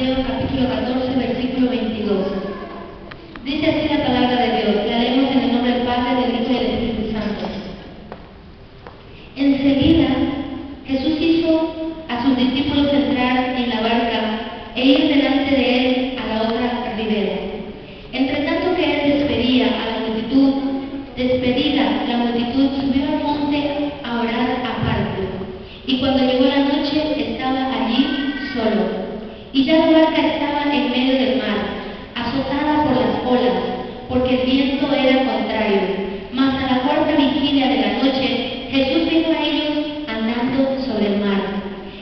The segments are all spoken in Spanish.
Mateo capítulo 14, versículo 22. Dice así la palabra de Dios. La leemos en el nombre del Padre, del Hijo y del Espíritu Santo. Enseguida Jesús hizo a sus discípulos entrar en la barca e ir delante de él a la otra ribera. Entre tanto que él despedida la multitud subió al monte a orar aparte. Y cuando llegó la noche estaba allí solo. Y ya la barca estaba en medio del mar, azotada por las olas, porque el viento era contrario. Mas a la cuarta vigilia de la noche, Jesús vino a ellos andando sobre el mar.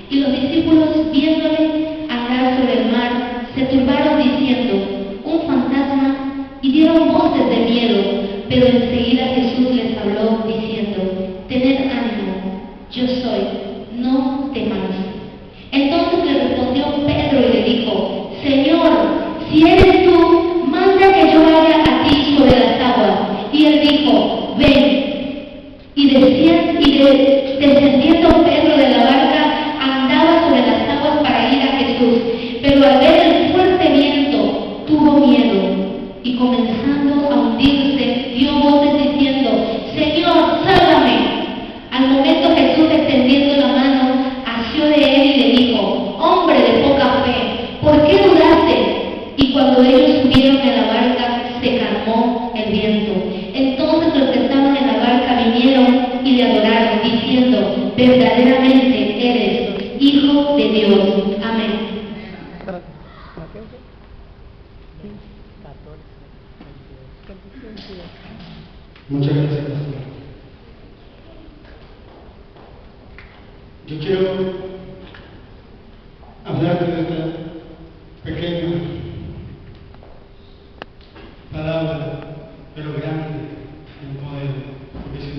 Y los discípulos, viéndole andar sobre el mar, se turbaron diciendo: un fantasma, y dieron voces de miedo. Pero enseguida Jesús les habló diciendo: tened ánimo, yo soy, no temáis. Entonces le respondió Pedro y le dijo: Señor, si eres tú, manda que yo vaya a ti sobre las aguas. Y él dijo: ven. Y descendiendo Pedro de la barca, andaba sobre las aguas para ir a Jesús. Pero al ver el fuerte viento, tuvo miedo, y comenzando a hundirse, dio voces diciendo: Señor, sálvame. Al momento Jesús, extendiendo la mano, asió de él y le dijo: hombre de poca fe, ¿por qué dudaste? Y cuando ellos subieron en la barca, se calmó el viento. Entonces los que estaban en la barca vinieron y le adoraron, diciendo: verdaderamente eres Hijo de Dios. Amén. Muchas gracias, pastor. Yo quiero hablarte de esta pequeña palabra, pero grande en poder. Porque si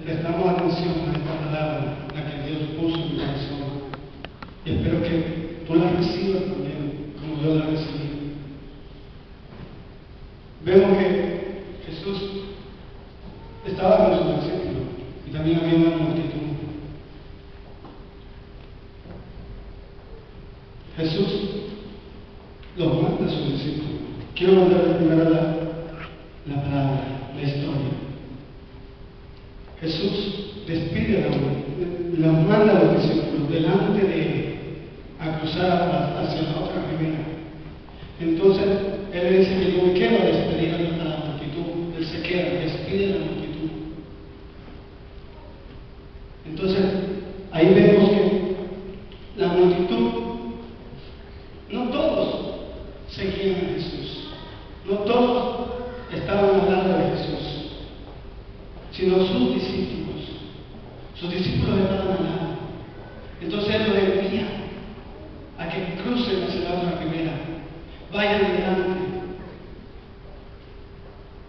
prestamos atención a esta palabra, la que Dios puso en mi corazón, y espero que tú la recibas también, como yo la recibí. Vemos que Jesús estaba con sus discípulos y también había una multitud. Jesús los manda a sus discípulos. Quiero mandar primero la palabra, la historia. Jesús despide los manda a los discípulos delante de él a cruzar hacia la otra ribera. Entonces él le dice que yo me quedo a despedir a la multitud. Él se queda, despide a la multitud. Entonces ahí vemos que la multitud, no todos seguían a Jesús, no todos estaban al lado de Jesús, sino sus discípulos. Sus discípulos estaban al lado. Entonces él los envía a que crucen hacia la otra ribera, vayan adelante.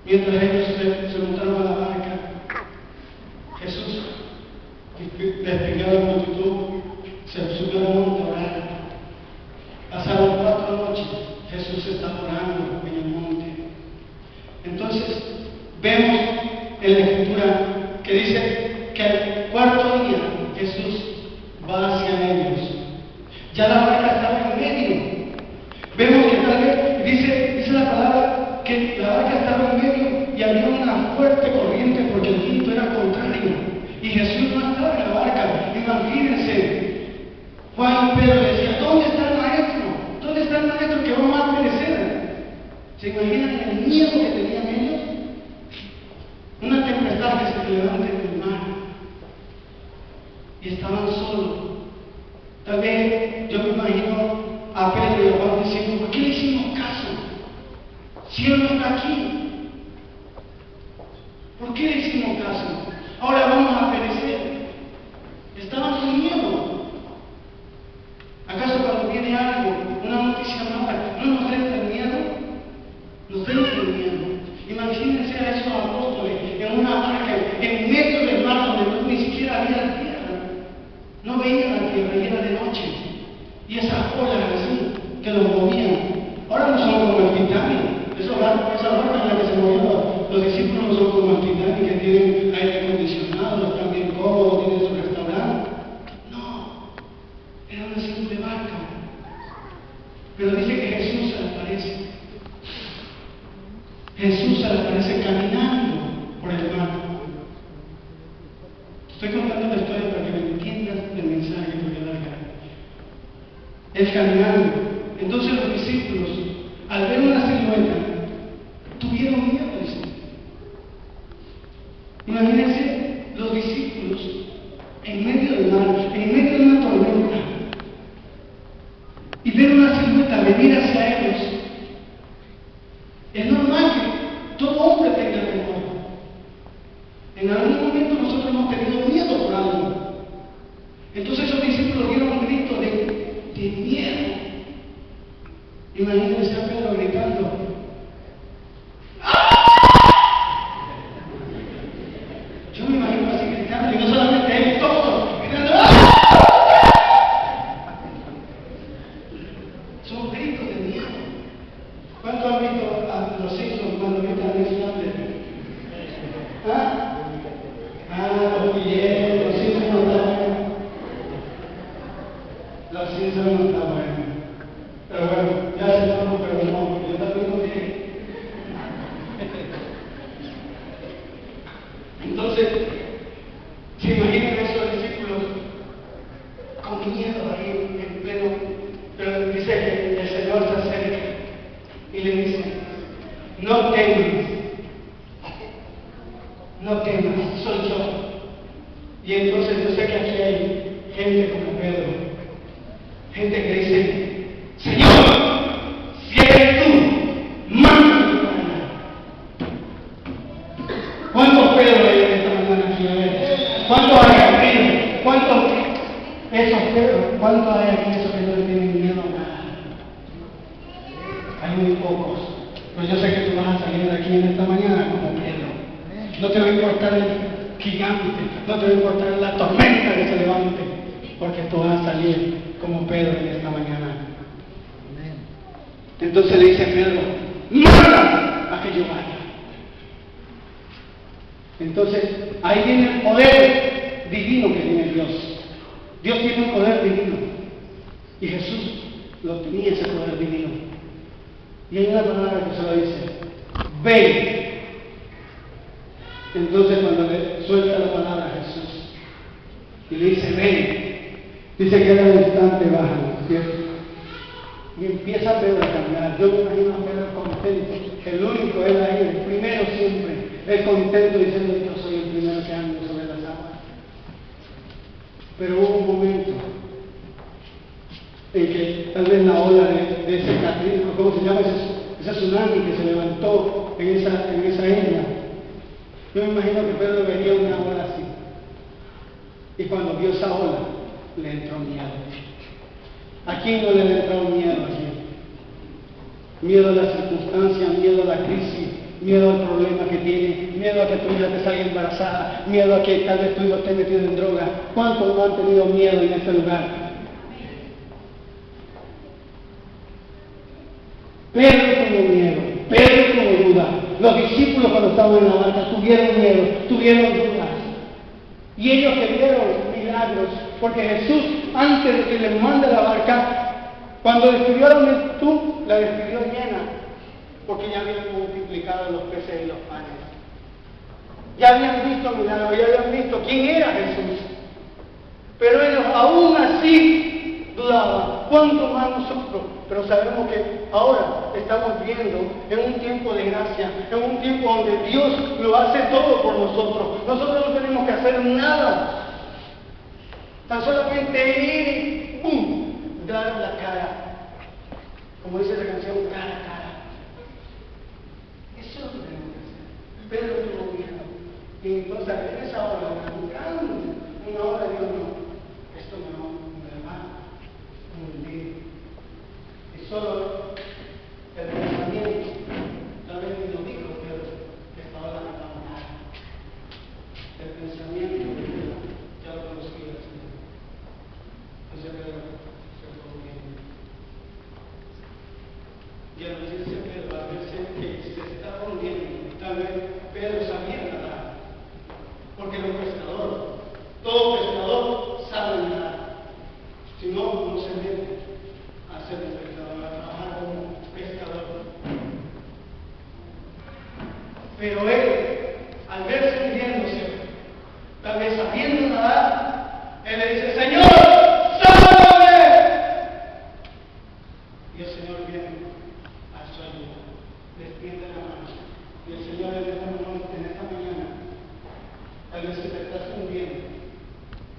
Mientras ellos se montaron a la barca, Jesús despidió a la multitud, se subió al monte a orar. Pasaron 4 noches, Jesús está orando en el monte. Entonces vemos en la Escritura que dice que al 4.º día Jesús va hacia ellos. Ya la barca estaba en medio. Vemos que tal vez dice la palabra que la barca estaba en medio y había una fuerte corriente porque el viento era contrario. Y Jesús no estaba en la barca. Imagínense, Juan y Pedro decían: ¿dónde está el maestro? ¿Dónde está el maestro que vamos a perecer? ¿Se imaginan el miedo que tenían ellos? Una tempestad que se levanta en el mar. Y estaban solos. Tal vez yo me imagino a Pedro y a Juan diciendo: ¿por qué le hicimos caso? Si él no está aquí, ¿por qué le hicimos caso? Ahora vamos a perecer. Estaban con miedo. ¿Acaso cuando viene algo, una noticia mala, no nos entra el miedo? Nos entra el miedo. Imagínense a esos apóstoles en una barca en medio del mar donde ni siquiera había tierra. No veían la tierra y era de noche. Y esas olas así que los movían. Ahora no son como el Titanic. Esas barcas en las que se movieron los discípulos no son como el Titanic, que tienen aire acondicionado, están bien cómodos, tienen su restaurante. No, era una simple barca. Pero dice que Jesús se le aparece. Jesús se le aparece caminando por el mar. Estoy contando la historia para que me entiendas el mensaje que voy a dar acá. Él caminando. Entonces los discípulos, al ver una silueta, tuvieron miedo, dice. Imagínense los discípulos en medio del mar, en medio de una tormenta, y ver una silueta venir hacia ellos. Es normal que todo hombre tenga temor. En algún momento nosotros hemos tenido miedo por algo. Entonces esos discípulos dieron un grito de miedo. Imagínense a Pedro gritando. Yo me imagino así gritando, y no solamente él, todos gritando. Son gritos de miedo. ¿Cuántos han visto a los Simpsons cuando gritan en Islandia? Los billetes, los Simpsons no están buenos. Los Simpsons no están buenos. Pero bueno, ya se estamos, pero no, porque yo también lo dije. Entonces, se imaginan esos discípulos con miedo ahí en pleno, pero dice que el Señor se acerca y le dice, no temas, soy yo. Y entonces yo sé que aquí hay gente como Pedro, gente que dice, Señor, si eres tú, mándame para allá. ¿Cuántos Pedro hay en esta mañana aquí? A ver, ¿cuántos hay aquí? ¿Cuántos esos Pedro? ¿Cuántos hay aquí esos que no le tienen miedo a nada? Hay muy pocos. Pero yo sé que tú vas a salir de aquí en esta mañana como Pedro. No te va a importar el gigante, no te va a importar la tormenta que se levante, porque tú vas a salir como Pedro en esta mañana. Entonces le dice Pedro, manda a que yo vaya. Entonces ahí viene el poder divino que tiene Dios. Dios tiene un poder divino y Jesús lo tenía, ese poder divino. Y hay una palabra que se lo dice, ven. Entonces cuando le suelta la palabra a Jesús y le dice ven, dice que al instante bajan, ¿cierto? Y empieza Pedro a caminar. Yo me imagino a Pedro contento, el único él ahí, el primero siempre, él contento diciendo yo soy el primero que ando sobre las aguas. Pero hubo un momento en que tal vez la ola de ese Katrina, ¿cómo se llama? Ese tsunami que se levantó en esa isla. Yo me imagino que Pedro veía una ola así. Y cuando vio esa ola, le entró miedo. ¿A quién no le ha entrado miedo aquí? Miedo a la circunstancia, miedo a la crisis, miedo al problema que tiene, miedo a que tu hija te salga embarazada, miedo a que tal vez tu hijo esté metido en droga. ¿Cuántos no han tenido miedo en este lugar? Pedro tuvo miedo, Pedro tuvo duda. Los discípulos cuando estaban en la barca tuvieron miedo, tuvieron dudas. Y ellos que vieron milagros, porque Jesús, antes de que les mande la barca, cuando despidió a la multitud, la despidió llena, porque ya habían multiplicado los peces y los panes. Ya habían visto milagros, ya habían visto quién era Jesús. Pero ellos aún así dudaban, ¿cuánto más nosotros? Pero sabemos que ahora estamos viviendo en un tiempo de gracia, en un tiempo donde Dios lo hace todo por nosotros. Nosotros no tenemos que hacer nada. Tan solamente ir y ¡pum! Dar la cara. Como dice la canción, cara a cara. Eso es lo que tenemos que hacer. Pedro tuvo miedo. Y entonces en esa hora, una hora de Dios, no, esto me va a hundir. Y solo el pensamiento, tal vez me lo dijo Pedro, que esta hora no va a nada. El pensamiento de Pedro ya lo conocía. Entonces Pedro se fue huyendo. Y al decirse Pedro, al verse que se estaba hundiendo, tal vez Pedro sabía nadar. Porque era un pescador. Todo pescador sabe nadar. Si no, no se mete a ser un pescador, a trabajar Pero él, al verse hundiéndose, tal vez sabiendo nadar, él le dice, Señor, ¡sálvame! Y el Señor viene a su ayuda, le extiende la mano. Y el Señor le dice, hermano, en esta mañana, tal vez si te estás hundiendo,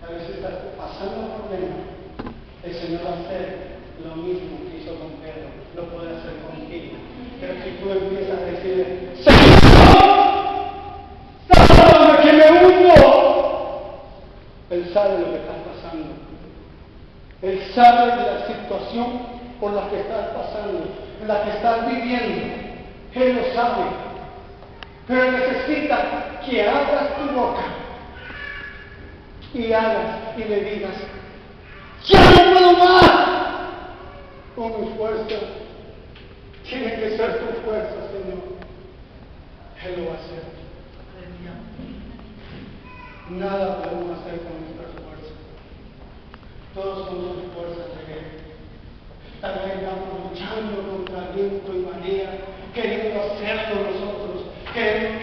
tal vez si estás pasando problemas, el Señor va a hacer lo mismo que hizo con Pedro, lo puede hacer contigo. Pero si tú empiezas a decirle, ¡Señor! ¡Sálvame que me hundo! Él sabe lo que estás pasando. Él sabe de la situación por la que estás pasando, la que estás viviendo. Él lo sabe. Pero necesita que abras tu boca y hagas y le digas, ¡ya no puedo más! Con mi fuerza. Tiene que ser tu fuerza, Señor. Él lo va a hacer. Nada podemos hacer con nuestras fuerzas. Todos somos fuerzas de Él. Tal vez estamos luchando contra viento y marea, queriendo hacerlo nosotros, queriendo